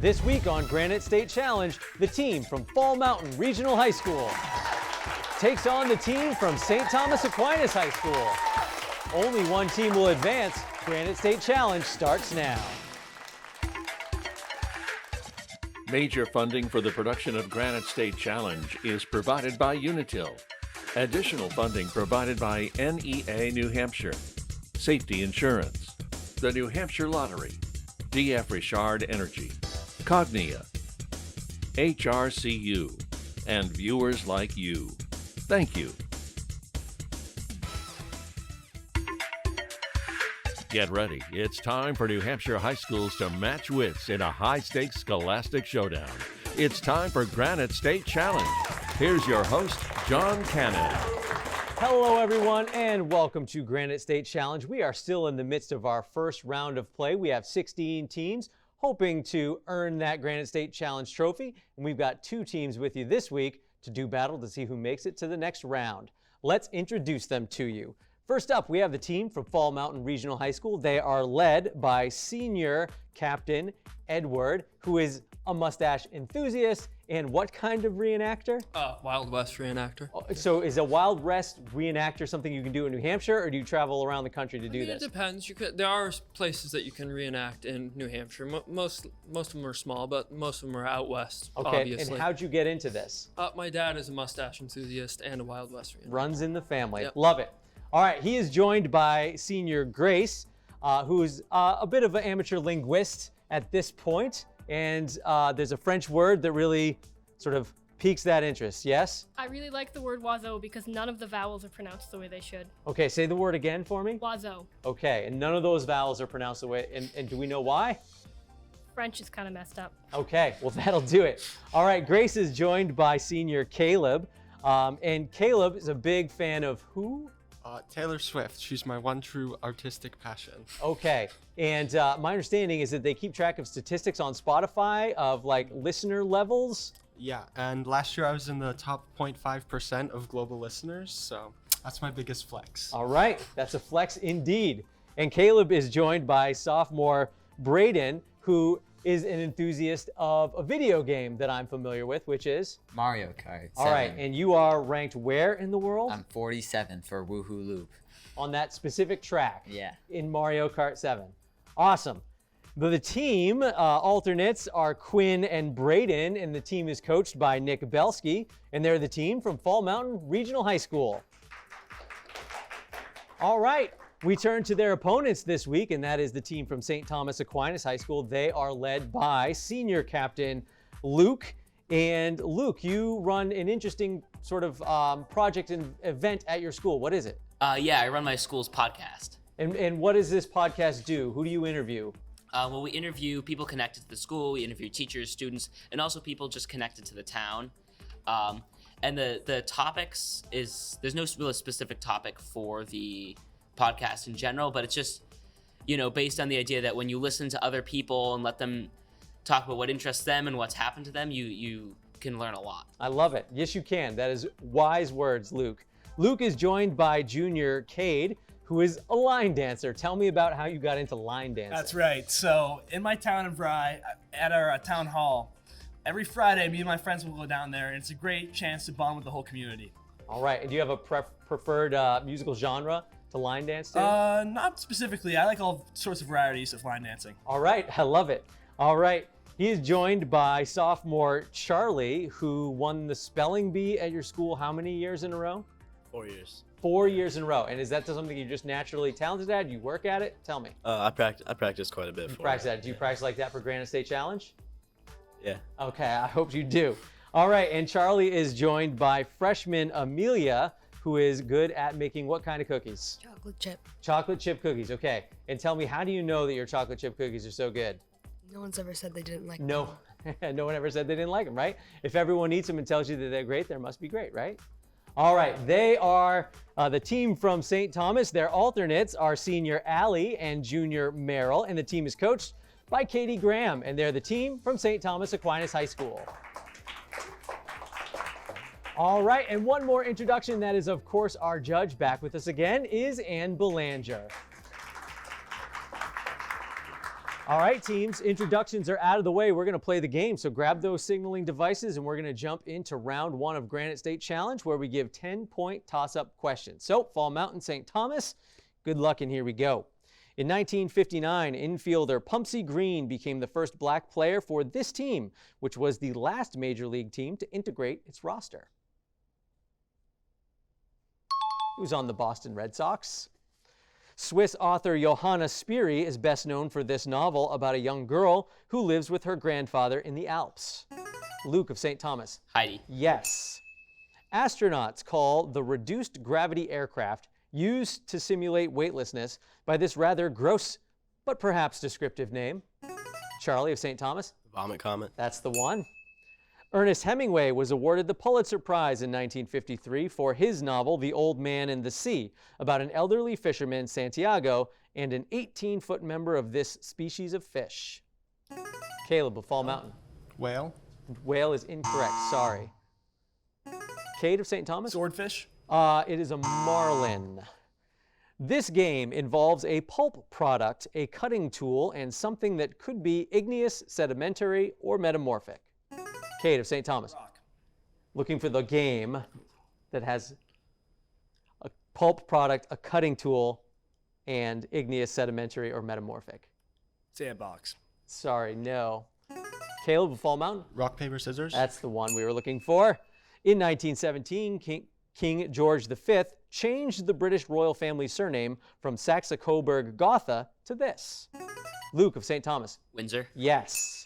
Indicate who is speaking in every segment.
Speaker 1: This week on Granite State Challenge, the team from Fall Mountain Regional High School takes on the team from St. Thomas Aquinas High School. Only one team will advance. Granite State Challenge starts now.
Speaker 2: Major funding for the production of Granite State Challenge is provided by Unitil. Additional funding provided by NEA New Hampshire, Safety Insurance, the New Hampshire Lottery, D.F. Richard Energy, Cognia, HRCU, and viewers like you. Thank you. Get ready. It's time for New Hampshire high schools to match wits in a high-stakes scholastic showdown. It's time for Granite State Challenge. Here's your host, John Cannon.
Speaker 1: Hello, everyone, and welcome to Granite State Challenge. We are still in the midst of our first round of play. We have 16 teams hoping to earn that Granite State Challenge trophy, and we've got two teams with you this week to do battle to see who makes it to the next round. Let's introduce them to you. First up, we have the team from Fall Mountain Regional High School. They are led by senior captain Edward, who is a mustache enthusiast and what kind of reenactor?
Speaker 3: Wild West reenactor.
Speaker 1: So is a Wild West reenactor something you can do in New Hampshire, or do you travel around the country to do this?
Speaker 3: It depends. There are places that you can reenact in New Hampshire. Most of them are small, but most of them are out west,
Speaker 1: okay,
Speaker 3: obviously.
Speaker 1: and how'd you get into this?
Speaker 3: My dad is a mustache enthusiast and a Wild West reenactor.
Speaker 1: Runs in the family.
Speaker 3: Yep.
Speaker 1: Love it. All right, he is joined by senior Grace, who's a bit of an amateur linguist at this point. And there's a French word that really sort of piques that interest, yes?
Speaker 4: I really like the word oiseau because none of the vowels are pronounced the way they should.
Speaker 1: Okay, say the word again for me.
Speaker 4: Oiseau.
Speaker 1: Okay, and none of those vowels are pronounced the way, and do we know why?
Speaker 4: French is kind of messed up.
Speaker 1: Okay, well that'll do it. All right, Grace is joined by senior Caleb, and Caleb is a big fan of who?
Speaker 5: Taylor Swift. She's my one true artistic passion.
Speaker 1: Okay, and my understanding is that they keep track of statistics on Spotify of like listener levels.
Speaker 5: Yeah, and last year I was in the top 0.5% of global listeners, so that's my biggest flex.
Speaker 1: All right, that's a flex indeed. And Caleb is joined by sophomore Braden, who is an enthusiast of a video game that I'm familiar with, which is?
Speaker 6: Mario Kart 7.
Speaker 1: All right, and you are ranked where in the world?
Speaker 6: I'm 47th for Woohoo Loop.
Speaker 1: On that specific track?
Speaker 6: Yeah.
Speaker 1: In Mario Kart 7. Awesome. The team alternates are Quinn and Braden, and the team is coached by Nick Belsky, and they're the team from Fall Mountain Regional High School. All right. We turn to their opponents this week, and that is the team from St. Thomas Aquinas High School. They are led by senior captain Luke. And Luke, you run an interesting sort of project and event at your school. What is it?
Speaker 7: Yeah, I run my school's podcast.
Speaker 1: And what does this podcast do? Who do you interview?
Speaker 7: Well, we interview people connected to the school. We interview teachers, students, and also people just connected to the town. And the topics there's no real specific topic for the podcast in general, but it's just, based on the idea that when you listen to other people and let them talk about what interests them and what's happened to them, you can learn a lot.
Speaker 1: I love it. Yes, you can. That is wise words, Luke. Luke is joined by junior Cade, who is a line dancer. Tell me about how you got into line dancing.
Speaker 8: That's right. So in my town of Rye, at our town hall, every Friday, me and my friends will go down there, and it's a great chance to bond with the whole community.
Speaker 1: All right. And do you have a preferred musical genre to line dance to?
Speaker 8: Not specifically. I like all sorts of varieties of line dancing.
Speaker 1: All right. I love it. All right. He is joined by sophomore Charlie, who won the spelling bee at your school how many years in a row?
Speaker 9: 4 years.
Speaker 1: 4 years in a row. And is that something you're just naturally talented at? Do you work at it? Tell me.
Speaker 9: I practice quite a bit.
Speaker 1: You practice that. Do you practice like that for Granite State Challenge?
Speaker 9: Yeah.
Speaker 1: Okay, I hope you do. All right, and Charlie is joined by freshman Amelia, who is good at making what kind of cookies?
Speaker 10: Chocolate chip.
Speaker 1: Chocolate chip cookies, okay. And tell me, how do you know that your chocolate chip cookies are so good?
Speaker 10: No one's ever said they didn't like them.
Speaker 1: No one ever said they didn't like them, right? If everyone eats them and tells you that they're great, they must be great, right? All right, they are the team from St. Thomas. Their alternates are senior Allie and junior Merrill, and the team is coached by Katie Graham, and they're the team from St. Thomas Aquinas High School. All right, and one more introduction that is, of course, our judge. Back with us again is Ann Belanger. All right, teams, introductions are out of the way. We're going to play the game. So grab those signaling devices and we're going to jump into round 1 of Granite State Challenge where we give 10-point toss-up questions. So Fall Mountain, St. Thomas, good luck and here we go. In 1959, infielder Pumpsy Green became the first black player for this team, which was the last major league team to integrate its roster. Who's on the Boston Red Sox? Swiss author Johanna Spiri is best known for this novel about a young girl who lives with her grandfather in the Alps. Luke of St. Thomas.
Speaker 7: Heidi.
Speaker 1: Yes. Astronauts call the reduced gravity aircraft used to simulate weightlessness by this rather gross but perhaps descriptive name. Charlie of St. Thomas.
Speaker 9: Vomit Comet.
Speaker 1: That's the one. Ernest Hemingway was awarded the Pulitzer Prize in 1953 for his novel The Old Man and the Sea, about an elderly fisherman, Santiago, and an 18-foot member of this species of fish. Caleb of Fall Mountain.
Speaker 5: Whale.
Speaker 1: Whale is incorrect, sorry. Kate of St. Thomas?
Speaker 8: Swordfish.
Speaker 1: It is a marlin. This game involves a pulp product, a cutting tool, and something that could be igneous, sedimentary, or metamorphic. Kate of St. Thomas.
Speaker 8: Rock.
Speaker 1: Looking for the game that has a pulp product, a cutting tool, and igneous, sedimentary, or metamorphic.
Speaker 8: Sandbox.
Speaker 1: Sorry, no. Caleb of Fall Mountain.
Speaker 5: Rock, paper, scissors.
Speaker 1: That's the one we were looking for. In 1917, King George V changed the British royal family surname from Saxe-Coburg-Gotha to this. Luke of St. Thomas.
Speaker 7: Windsor.
Speaker 1: Yes.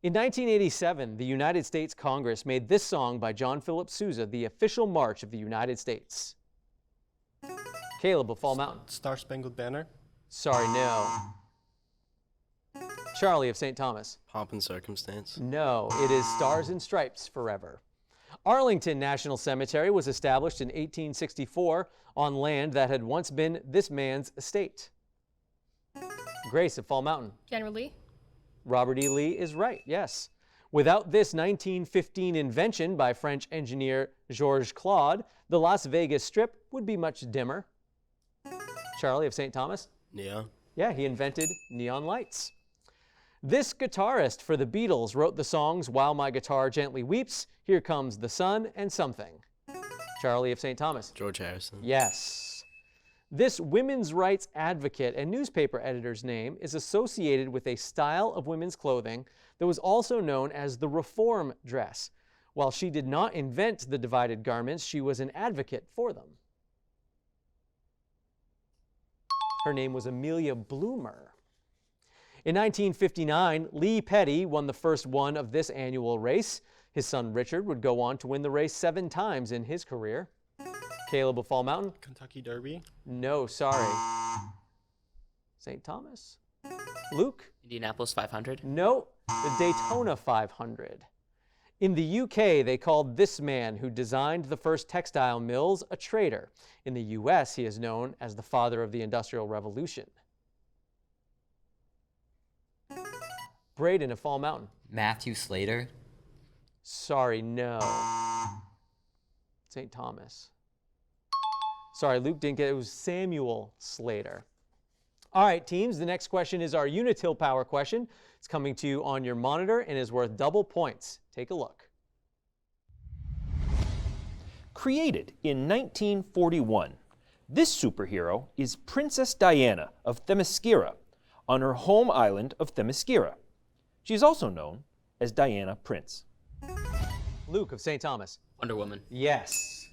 Speaker 1: In 1987, the United States Congress made this song by John Philip Sousa the official march of the United States. Caleb of Fall Mountain.
Speaker 5: Star Spangled Banner.
Speaker 1: Sorry, no. Charlie of St. Thomas.
Speaker 9: Pomp and Circumstance.
Speaker 1: No, it is Stars and Stripes Forever. Arlington National Cemetery was established in 1864 on land that had once been this man's estate. Grace of Fall Mountain.
Speaker 4: Generally.
Speaker 1: Robert E. Lee is right, yes. Without this 1915 invention by French engineer Georges Claude, the Las Vegas Strip would be much dimmer. Charlie of St. Thomas?
Speaker 9: Neon.
Speaker 1: Yeah, he invented neon lights. This guitarist for the Beatles wrote the songs While My Guitar Gently Weeps, Here Comes the Sun, and Something. Charlie of St. Thomas?
Speaker 9: George Harrison.
Speaker 1: Yes. This women's rights advocate and newspaper editor's name is associated with a style of women's clothing that was also known as the reform dress. While she did not invent the divided garments, she was an advocate for them. Her name was Amelia Bloomer. In 1959, Lee Petty won the first one of this annual race. His son Richard would go on to win the race 7 times in his career. Caleb of Fall Mountain?
Speaker 5: Kentucky Derby.
Speaker 1: No, sorry. St. Thomas? Luke?
Speaker 7: Indianapolis 500.
Speaker 1: No, the Daytona 500. In the UK, they called this man who designed the first textile mills a traitor. In the US, he is known as the father of the Industrial Revolution. Braden of Fall Mountain.
Speaker 6: Matthew Slater.
Speaker 1: Sorry, no. St. Thomas. Sorry, Luke didn't get it. It was Samuel Slater. All right, teams, the next question is our Unitil Power question. It's coming to you on your monitor and is worth double points. Take a look.
Speaker 11: Created in 1941, this superhero is Princess Diana of Themyscira on her home island of Themyscira. She is also known as Diana Prince.
Speaker 1: Luke of St. Thomas.
Speaker 7: Wonder Woman.
Speaker 1: Yes.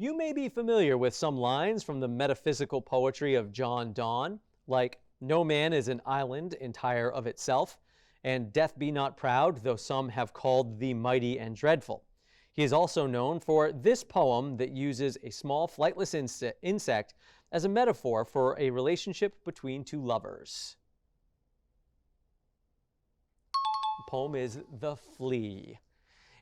Speaker 1: You may be familiar with some lines from the metaphysical poetry of John Donne, like, "No man is an island entire of itself," and "Death be not proud, though some have called thee mighty and dreadful." He is also known for this poem that uses a small flightless insect as a metaphor for a relationship between two lovers. The poem is The Flea.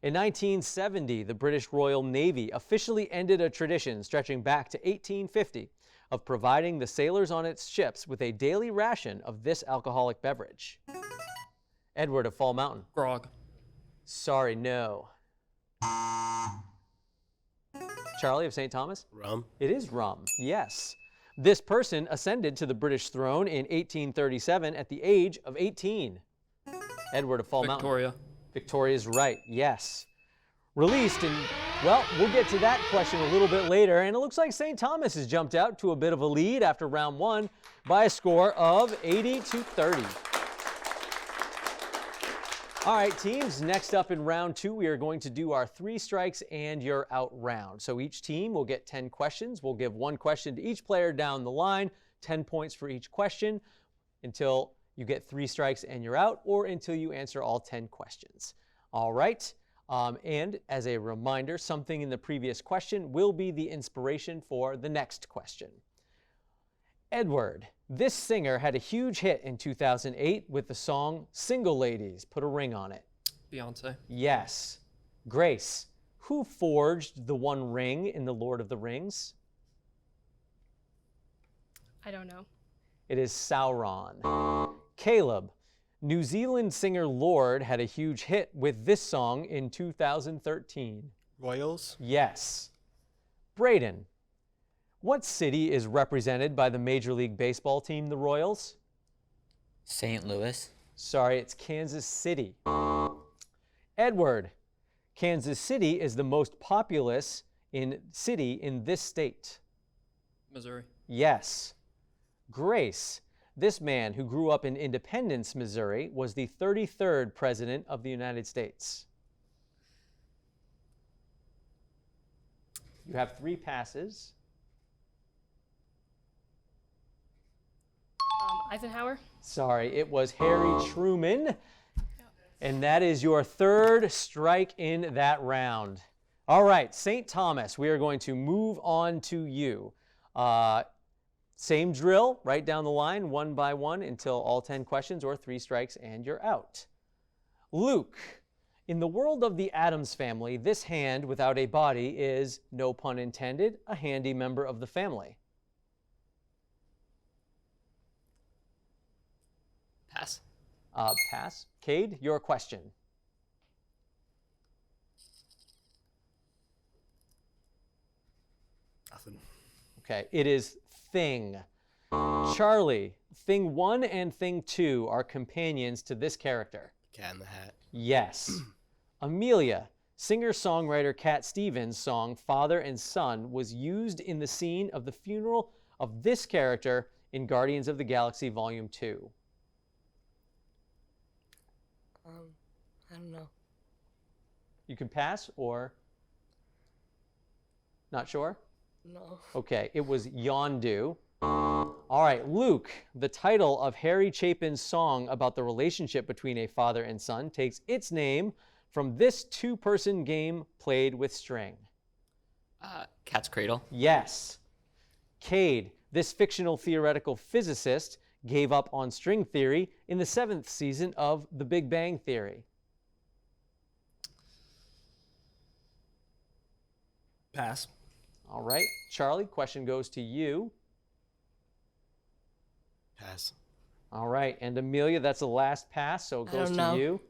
Speaker 1: In 1970, the British Royal Navy officially ended a tradition stretching back to 1850 of providing the sailors on its ships with a daily ration of this alcoholic beverage. Edward of Fall Mountain.
Speaker 3: Grog.
Speaker 1: Sorry, no. Charlie of St. Thomas?
Speaker 9: Rum.
Speaker 1: It is rum, yes. This person ascended to the British throne in 1837 at the age of 18. Edward of Fall Mountain.
Speaker 3: Victoria.
Speaker 1: Victoria's right, yes. Released in, well, we'll get to that question a little bit later, and it looks like St. Thomas has jumped out to a bit of a lead after round 1 by a score of 80-30. All right, teams, next up in round 2, we are going to do our 3 strikes and you're out round. So each team will get 10 questions. We'll give 1 question to each player down the line, 10 points for each question until you get 3 strikes and you're out, or until you answer all 10 questions. All right, and as a reminder, something in the previous question will be the inspiration for the next question. Edward, this singer had a huge hit in 2008 with the song Single Ladies. Put a ring on it.
Speaker 3: Beyonce.
Speaker 1: Yes. Grace, who forged the One Ring in The Lord of the Rings?
Speaker 4: I don't know.
Speaker 1: It is Sauron. Caleb, New Zealand singer Lorde had a huge hit with this song in 2013.
Speaker 5: Royals?
Speaker 1: Yes. Braden, what city is represented by the Major League Baseball team, the Royals?
Speaker 6: St. Louis.
Speaker 1: Sorry, it's Kansas City. Edward, Kansas City is the most populous city in this state.
Speaker 3: Missouri.
Speaker 1: Yes. Grace, this man who grew up in Independence, Missouri, was the 33rd President of the United States. You have 3 passes.
Speaker 4: Eisenhower?
Speaker 1: Sorry, it was Harry Truman. And that is your 3rd strike in that round. All right, St. Thomas, we are going to move on to you. Same drill, right down the line, 1 by 1 until all 10 questions or 3 strikes and you're out. Luke, in the world of the Addams family, this hand without a body is, no pun intended, a handy member of the family.
Speaker 7: Pass.
Speaker 1: Pass. Cade, your question.
Speaker 5: Nothing.
Speaker 1: Okay, it is Thing. Charlie, Thing 1 and Thing 2 are companions to this character.
Speaker 9: Cat in the Hat.
Speaker 1: Yes. Amelia, singer-songwriter Cat Stevens' song Father and Son was used in the scene of the funeral of this character in Guardians of the Galaxy Volume 2.
Speaker 10: I don't know.
Speaker 1: You can pass or not sure?
Speaker 10: No.
Speaker 1: Okay, it was Yondu. All right, Luke, the title of Harry Chapin's song about the relationship between a father and son takes its name from this 2-person game played with string.
Speaker 7: Cat's Cradle.
Speaker 1: Yes. Cade, this fictional theoretical physicist, gave up on string theory in the 7th season of The Big Bang Theory.
Speaker 8: Pass.
Speaker 1: All right, Charlie, question goes to you.
Speaker 9: Pass.
Speaker 1: All right, and Amelia, that's the last pass, so it goes to you.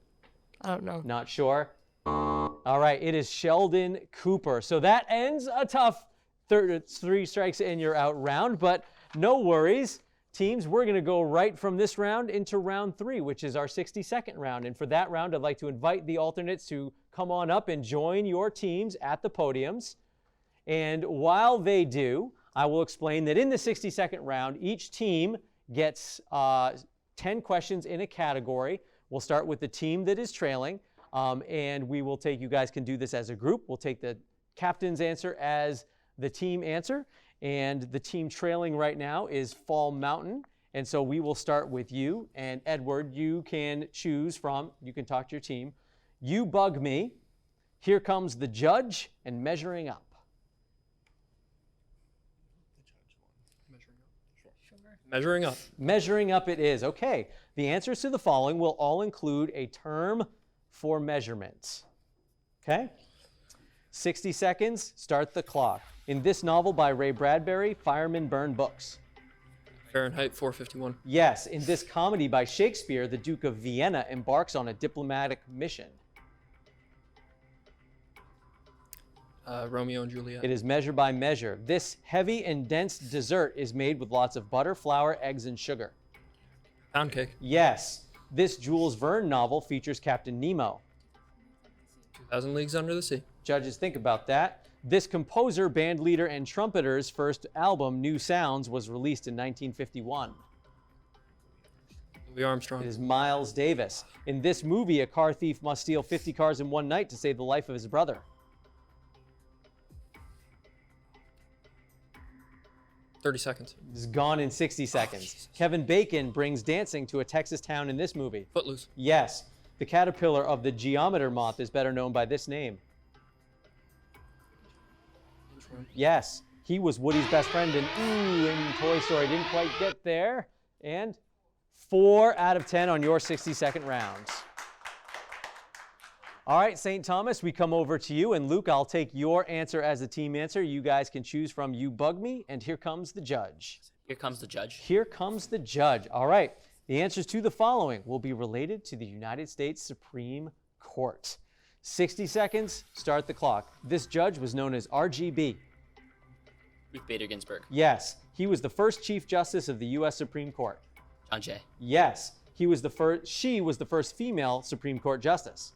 Speaker 10: I don't know.
Speaker 1: Not sure. All right, it is Sheldon Cooper. So that ends a tough 3 strikes and you're out round, but no worries. Teams, we're going to go right from this round into round 3, which is our 60-second round. And for that round, I'd like to invite the alternates to come on up and join your teams at the podiums. And while they do, I will explain that in the 60-second round, each team gets 10 questions in a category. We'll start with the team that is trailing, and we will take, you guys can do this as a group. We'll take the captain's answer as the team answer. And the team trailing right now is Fall Mountain. And so we will start with you. And Edward, you can choose from, you can talk to your team. You Bug Me, Here Comes the Judge, and Measuring Up.
Speaker 3: Measuring Up.
Speaker 1: Measuring Up it is. Okay. The answers to the following will all include a term for measurement. Okay? 60 seconds, start the clock. In this novel by Ray Bradbury, firemen burn books.
Speaker 3: Fahrenheit 451.
Speaker 1: Yes, in this comedy by Shakespeare, the Duke of Vienna embarks on a diplomatic mission.
Speaker 3: Romeo and Juliet.
Speaker 1: It is Measure by Measure. This heavy and dense dessert is made with lots of butter, flour, eggs, and sugar.
Speaker 3: Pound cake.
Speaker 1: Yes. This Jules Verne novel features Captain Nemo.
Speaker 3: 2,000 Leagues Under the Sea.
Speaker 1: Judges, think about that. This composer, band leader, and trumpeter's first album, New Sounds, was released in 1951.
Speaker 3: Louis Armstrong.
Speaker 1: It is Miles Davis. In this movie, a car thief must steal 50 cars in one night to save the life of his brother.
Speaker 3: 30 seconds.
Speaker 1: It is gone in 60 seconds. Kevin Bacon brings dancing to a Texas town in this movie.
Speaker 3: Footloose.
Speaker 1: Yes. The caterpillar of the geometer moth is better known by this name. Yes. He was Woody's best friend in Toy Story. Didn't quite get there. And 4 out of 10 on your 60-second rounds. All right, St. Thomas, we come over to you. And Luke, I'll take your answer as a team answer. You guys can choose from You Bug Me and Here Comes the Judge.
Speaker 7: Here comes the judge.
Speaker 1: Here comes the judge. All right. The answers to the following will be related to the United States Supreme Court. 60 seconds, start the clock. This judge was known as RGB.
Speaker 7: Ruth Bader Ginsburg.
Speaker 1: Yes. He was the first Chief Justice of the U.S. Supreme Court.
Speaker 7: John Jay.
Speaker 1: Yes. She was the first female Supreme Court Justice.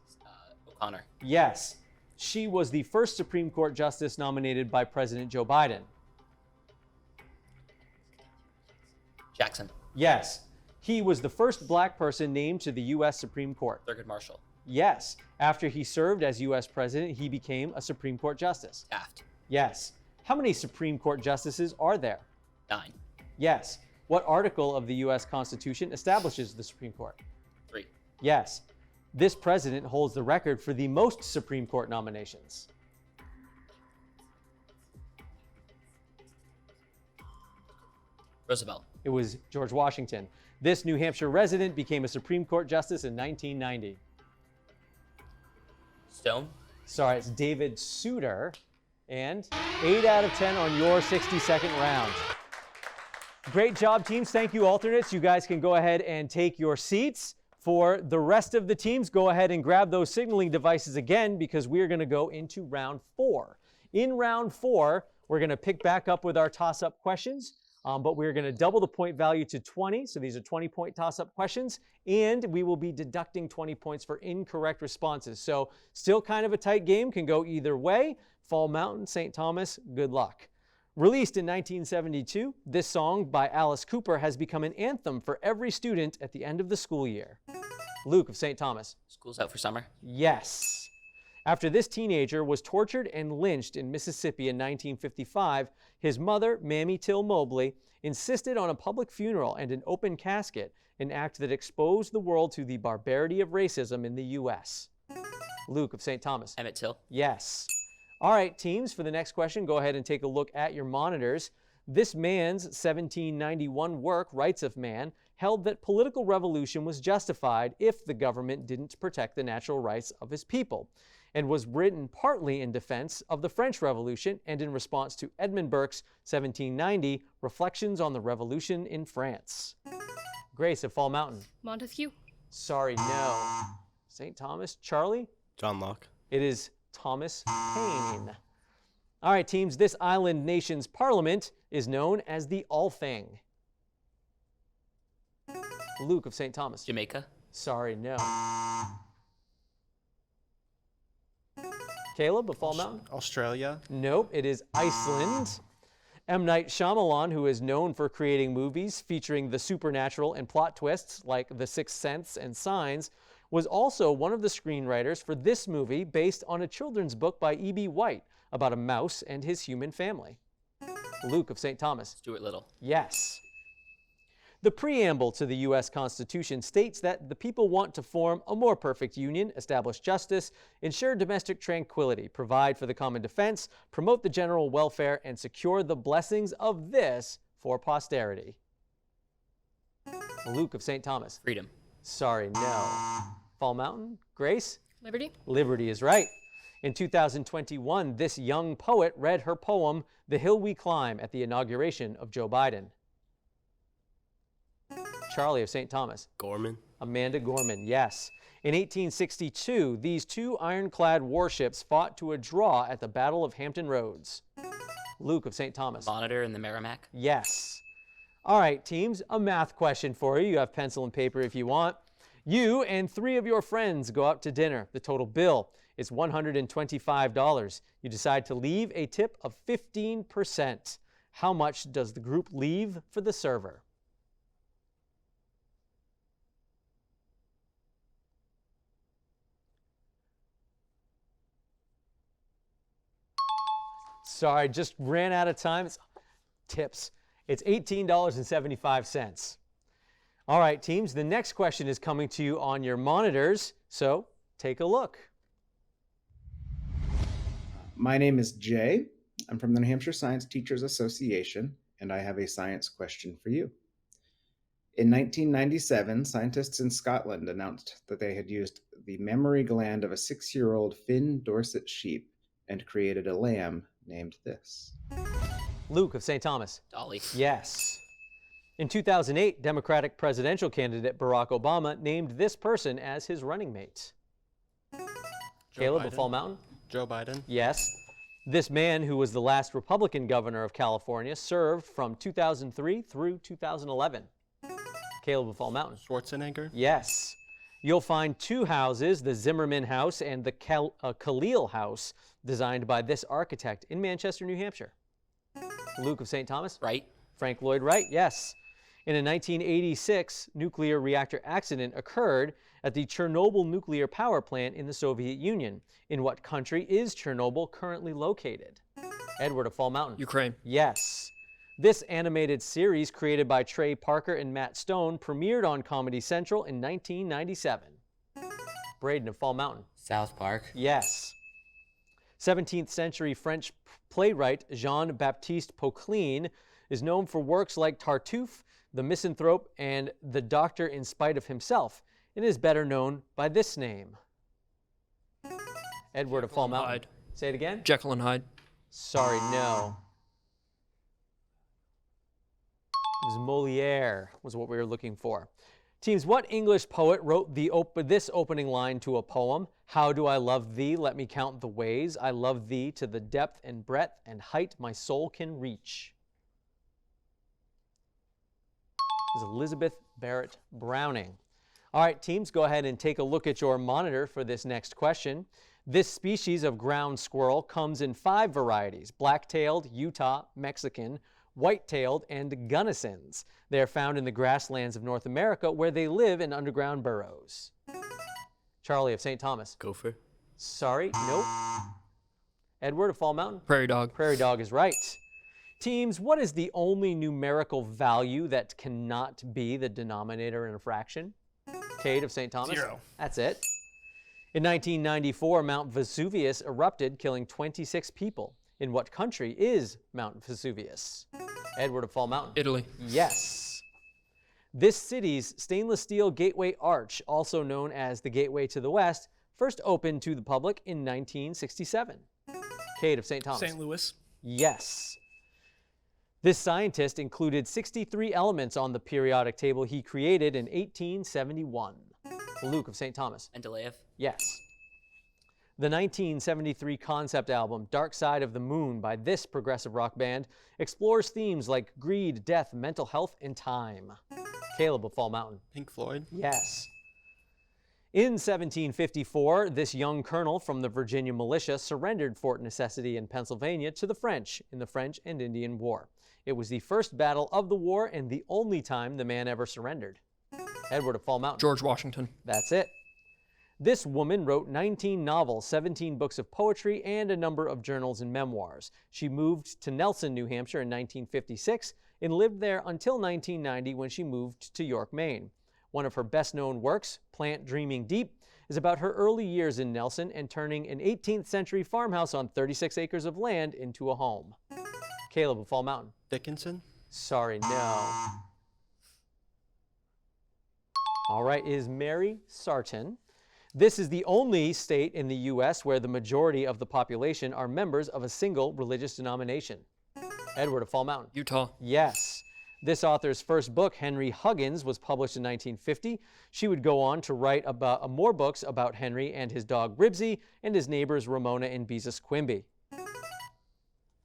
Speaker 7: O'Connor.
Speaker 1: Yes. She was the first Supreme Court Justice nominated by President Joe Biden.
Speaker 7: Jackson.
Speaker 1: Yes. He was the first black person named to the U.S. Supreme Court.
Speaker 7: Thurgood Marshall.
Speaker 1: Yes. After he served as U.S. President, he became a Supreme Court Justice.
Speaker 7: Taft.
Speaker 1: Yes. How many Supreme Court Justices are there?
Speaker 7: 9.
Speaker 1: Yes. What article of the U.S. Constitution establishes the Supreme Court?
Speaker 7: 3.
Speaker 1: Yes. This president holds the record for the most Supreme Court nominations.
Speaker 7: Roosevelt.
Speaker 1: It was George Washington. This New Hampshire resident became a Supreme Court Justice in 1990.
Speaker 7: Stone.
Speaker 1: Sorry, it's David Souter. And 8 out of 10 on your 60-second round. Great job, teams. Thank you, alternates. You guys can go ahead and take your seats. For the rest of the teams, go ahead and grab those signaling devices again because we are going to go into round 4. In round 4, we're going to pick back up with our toss-up questions, but we're going to double the point value to 20. So these are 20-point toss-up questions, and we will be deducting 20 points for incorrect responses. So still kind of a tight game, can go either way. Fall Mountain, St. Thomas, good luck. Released in 1972, this song by Alice Cooper has become an anthem for every student at the end of the school year. Luke of St. Thomas.
Speaker 7: School's Out for Summer.
Speaker 1: Yes. After this teenager was tortured and lynched in Mississippi in 1955, his mother, Mammy Till Mobley, insisted on a public funeral and an open casket, an act that exposed the world to the barbarity of racism in the U.S. Luke of St. Thomas.
Speaker 7: Emmett Till.
Speaker 1: Yes. All right, teams, for the next question, go ahead and take a look at your monitors. This man's 1791 work, Rights of Man, held that political revolution was justified if the government didn't protect the natural rights of his people, and was written partly in defense of the French Revolution and in response to Edmund Burke's 1790 Reflections on the Revolution in France. Grace of Fall Mountain.
Speaker 4: Montesquieu.
Speaker 1: Sorry, no. St. Thomas. Charlie?
Speaker 9: John Locke.
Speaker 1: It is Thomas Paine. All right, teams, this island nation's parliament is known as the Althing. Luke of St. Thomas.
Speaker 7: Jamaica.
Speaker 1: Sorry, no. Caleb of Fall Mountain.
Speaker 5: Australia.
Speaker 1: Nope, it is Iceland. M. Night Shyamalan, who is known for creating movies featuring the supernatural and plot twists like The Sixth Sense and Signs, was also one of the screenwriters for this movie based on a children's book by E.B. White about a mouse and his human family. Luke of St. Thomas.
Speaker 7: Stuart Little.
Speaker 1: Yes. The preamble to the U.S. Constitution states that the people want to form a more perfect union, establish justice, ensure domestic tranquility, provide for the common defense, promote the general welfare, and secure the blessings of this for posterity. Luke of St. Thomas.
Speaker 7: Freedom.
Speaker 1: Sorry, no. Fall Mountain. Grace?
Speaker 4: Liberty.
Speaker 1: Liberty is right. In 2021, this young poet read her poem, The Hill We Climb, at the inauguration of Joe Biden. Charlie of St. Thomas.
Speaker 9: Gorman.
Speaker 1: Amanda Gorman, yes. In 1862, these two ironclad warships fought to a draw at the Battle of Hampton Roads. Luke of St. Thomas.
Speaker 7: Monitor and the Merrimack.
Speaker 1: Yes. All right, teams, a math question for you. You have pencil and paper if you want. You and 3 of your friends go out to dinner. The total bill is $125. You decide to leave a tip of 15%. How much does the group leave for the server? Sorry, just ran out of time. Tips. It's $18.75. All right, teams, the next question is coming to you on your monitors, so take a look.
Speaker 12: My name is Jay. I'm from the New Hampshire Science Teachers Association, and I have a science question for you. In 1997, scientists in Scotland announced that they had used the mammary gland of a 6-year-old Finn Dorset sheep and created a lamb named this.
Speaker 1: Luke of St. Thomas.
Speaker 7: Dolly.
Speaker 1: Yes. In 2008, Democratic presidential candidate Barack Obama named this person as his running mate. Caleb of Fall Mountain.
Speaker 5: Joe Biden.
Speaker 1: Yes. This man, who was the last Republican governor of California, served from 2003 through 2011. Caleb of Fall Mountain.
Speaker 5: Schwarzenegger.
Speaker 1: Yes. You'll find 2 houses, the Zimmerman House and the Khalil House, designed by this architect in Manchester, New Hampshire. Luke of St. Thomas.
Speaker 7: Wright.
Speaker 1: Frank Lloyd Wright, yes. In a 1986 nuclear reactor accident occurred at the Chernobyl nuclear power plant in the Soviet Union. In what country is Chernobyl currently located? Edward of Fall Mountain.
Speaker 3: Ukraine.
Speaker 1: Yes. This animated series, created by Trey Parker and Matt Stone, premiered on Comedy Central in 1997. Braden of Fall Mountain.
Speaker 6: South Park.
Speaker 1: Yes. 17th century French playwright Jean-Baptiste Poquelin is known for works like Tartuffe, The Misanthrope, and The Doctor in Spite of Himself, and is better known by this name. Edward of Fall Mountain.
Speaker 3: Hyde.
Speaker 1: Say it again.
Speaker 3: Jekyll and Hyde.
Speaker 1: Sorry, no. It was Moliere, was what we were looking for. Teams, what English poet wrote this opening line to a poem? How do I love thee? Let me count the ways. I love thee to the depth and breadth and height my soul can reach. It was Elizabeth Barrett Browning. All right, teams, go ahead and take a look at your monitor for this next question. This species of ground squirrel comes in 5 varieties: black-tailed, Utah, Mexican, white-tailed, and Gunnisons. They are found in the grasslands of North America, where they live in underground burrows. Charlie of St. Thomas.
Speaker 9: Gopher.
Speaker 1: Sorry, nope. Edward of Fall Mountain.
Speaker 3: Prairie dog.
Speaker 1: Prairie dog is right. Teams, what is the only numerical value that cannot be the denominator in a fraction? Cade of St. Thomas.
Speaker 8: 0.
Speaker 1: That's it. In 1994, Mount Vesuvius erupted, killing 26 people. In what country is Mount Vesuvius? Edward of Fall Mountain.
Speaker 3: Italy.
Speaker 1: Yes. This city's stainless steel gateway arch, also known as the Gateway to the West, first opened to the public in 1967. Cade of St. Thomas.
Speaker 8: St. Louis.
Speaker 1: Yes. This scientist included 63 elements on the periodic table he created in 1871. Luke of St. Thomas.
Speaker 7: Mendeleev.
Speaker 1: Yes. The 1973 concept album, Dark Side of the Moon, by this progressive rock band, explores themes like greed, death, mental health, and time. Caleb of Fall Mountain.
Speaker 5: Pink Floyd.
Speaker 1: Yes. In 1754, this young colonel from the Virginia militia surrendered Fort Necessity in Pennsylvania to the French in the French and Indian War. It was the first battle of the war and the only time the man ever surrendered. Edward of Fall Mountain.
Speaker 3: George Washington.
Speaker 1: That's it. This woman wrote 19 novels, 17 books of poetry, and a number of journals and memoirs. She moved to Nelson, New Hampshire in 1956 and lived there until 1990 when she moved to York, Maine. One of her best-known works, Plant Dreaming Deep, is about her early years in Nelson and turning an 18th century farmhouse on 36 acres of land into a home. Caleb of Fall Mountain.
Speaker 5: Dickinson.
Speaker 1: Sorry, no. All right, is Mary Sarton. This is the only state in the U.S. where the majority of the population are members of a single religious denomination. Edward of Fall Mountain.
Speaker 3: Utah.
Speaker 1: Yes. This author's first book, Henry Huggins, was published in 1950. She would go on to write about more books about Henry and his dog Ribsy and his neighbors Ramona and Beezus Quimby.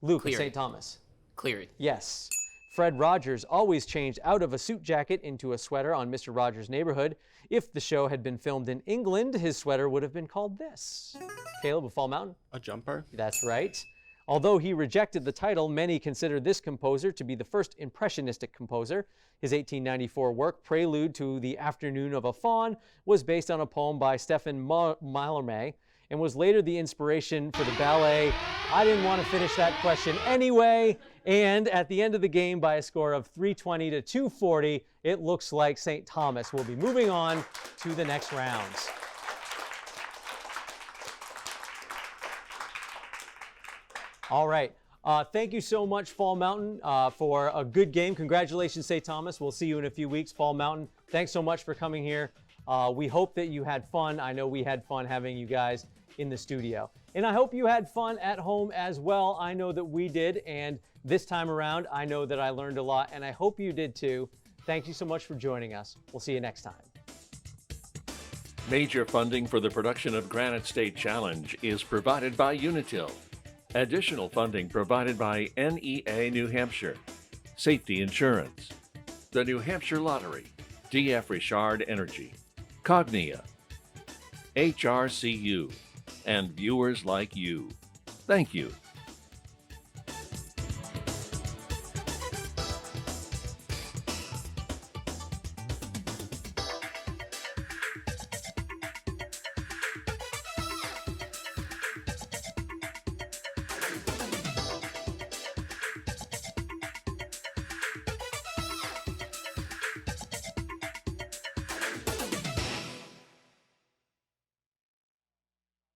Speaker 1: Luke of
Speaker 7: Cleary.
Speaker 1: St. Thomas.
Speaker 7: Cleary.
Speaker 1: Yes. Fred Rogers always changed out of a suit jacket into a sweater on Mr. Rogers' Neighborhood. If the show had been filmed in England, his sweater would have been called this. Caleb of Fall Mountain.
Speaker 5: A jumper?
Speaker 1: That's right. Although he rejected the title, many consider this composer to be the first impressionistic composer. His 1894 work, Prelude to the Afternoon of a Faun, was based on a poem by Stephen Mallarmé and was later the inspiration for the ballet I Didn't Want to Finish That Question Anyway. And at the end of the game, by a score of 320 to 240, it looks like St. Thomas will be moving on to the next rounds. All right. Thank you so much, Fall Mountain, for a good game. Congratulations, St. Thomas. We'll see you in a few weeks. Fall Mountain, thanks so much for coming here. We hope that you had fun. I know we had fun having you guys in the studio. And I hope you had fun at home as well. I know that we did. And this time around, I know that I learned a lot. And I hope you did too. Thank you so much for joining us. We'll see you next time.
Speaker 2: Major funding for the production of Granite State Challenge is provided by Unitil. Additional funding provided by NEA New Hampshire, Safety Insurance, the New Hampshire Lottery, DF Richard Energy, Cognia, HRCU, and viewers like you. Thank you.